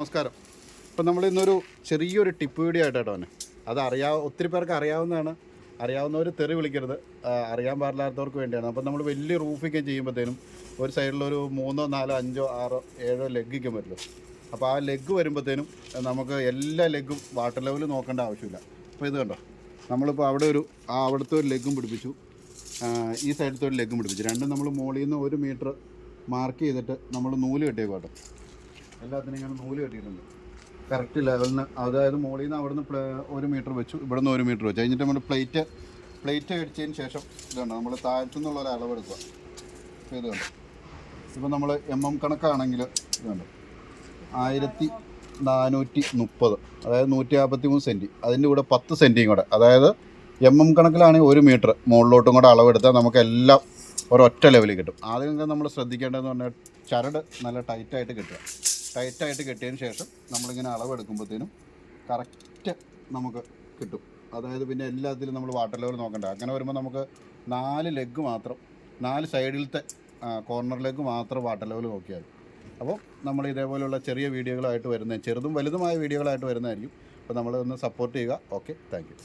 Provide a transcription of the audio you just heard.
നമസ്കാരം. ഇപ്പം നമ്മൾ ഇന്നൊരു ചെറിയൊരു ടിപ്പ് വീഡിയോ ആയിട്ടോ തന്നെ ഒത്തിരി പേർക്ക് അറിയാവുന്നതാണ്. അറിയാവുന്നവർ തെറി വിളിക്കരുത്, അറിയാൻ പാടില്ലാത്തവർക്ക് വേണ്ടിയാണ്. അപ്പം നമ്മൾ വലിയ റൂഫിങ് ചെയ്യുമ്പോഴത്തേനും ഒരു സൈഡിലൊരു 3, 4, 5, 6, 7 ലെഗിക്കാൻ പറ്റുള്ളൂ. അപ്പോൾ ആ ലെഗ് വരുമ്പോഴത്തേനും നമുക്ക് എല്ലാ ലെഗും വാട്ടർ ലെവൽ നോക്കേണ്ട ആവശ്യമില്ല. അപ്പോൾ ഇത് കണ്ടോ, നമ്മളിപ്പോൾ അവിടുത്തെ ഒരു ലെഗും പിടിപ്പിച്ചു, ഈ സൈഡത്തെ ഒരു ലെഗും പിടിപ്പിച്ചു. രണ്ടും നമ്മൾ മുകളിൽ നിന്ന് 1 മീറ്റർ മാർക്ക് ചെയ്തിട്ട് നമ്മൾ നൂല് കെട്ടിയേക്കോട്ടെ. എല്ലാത്തിനും ഇങ്ങനെ നൂല് കെട്ടിയിട്ടുണ്ട് കറക്റ്റ് ലെവലിന്. അതായത് മുകളിൽ നിന്ന് അവിടെ നിന്ന് 1 മീറ്റർ വെച്ചു, ഇവിടെ നിന്ന് 1 മീറ്റർ വെച്ചു. കഴിഞ്ഞിട്ട് നമ്മൾ പ്ലേറ്റ് അടിച്ചതിന് ശേഷം ഇതുണ്ട്, നമ്മൾ താഴത്തു നിന്നുള്ള ഒരു അളവെടുക്കുക. ഇത് കണ്ടു, ഇപ്പം നമ്മൾ കണക്കാണെങ്കിൽ ഇതുണ്ട് 1430, അതായത് 153 സെൻറ്റി. അതിൻ്റെ കൂടെ 10 സെൻറ്റിയും കൂടെ, അതായത് കണക്കിലാണെങ്കിൽ 1 മീറ്റർ മുകളിലോട്ടും കൂടെ അളവെടുത്താൽ നമുക്കെല്ലാം ഒരൊറ്റ ലെവലിൽ കിട്ടും. ആദ്യം നമ്മൾ ശ്രദ്ധിക്കേണ്ടതെന്ന് പറഞ്ഞാൽ ചരട് നല്ല ടൈറ്റായിട്ട് കിട്ടുക. ടൈറ്റായിട്ട് കെട്ടിയതിന് ശേഷം നമ്മളിങ്ങനെ അളവെടുക്കുമ്പോഴത്തേനും കറക്റ്റ് നമുക്ക് കിട്ടും. അതായത് പിന്നെ എല്ലാത്തിലും നമ്മൾ വാട്ടർ ലെവൽ നോക്കണ്ട. അങ്ങനെ വരുമ്പോൾ നമുക്ക് 4 ലെഗ് മാത്രം, 4 സൈഡിലത്തെ കോർണർ ലെഗ് മാത്രം വാട്ടർ ലെവൽ നോക്കിയാൽ മതി. അപ്പോൾ നമ്മൾ ഇതേപോലെയുള്ള ചെറിയ വീഡിയോകളായിട്ട് ചെറുതും വലുതുമായ വീഡിയോകളായിട്ട് വരുന്നതായിരിക്കും. അപ്പോൾ നമ്മളൊന്ന് സപ്പോർട്ട് ചെയ്യുക. Okay, thank you.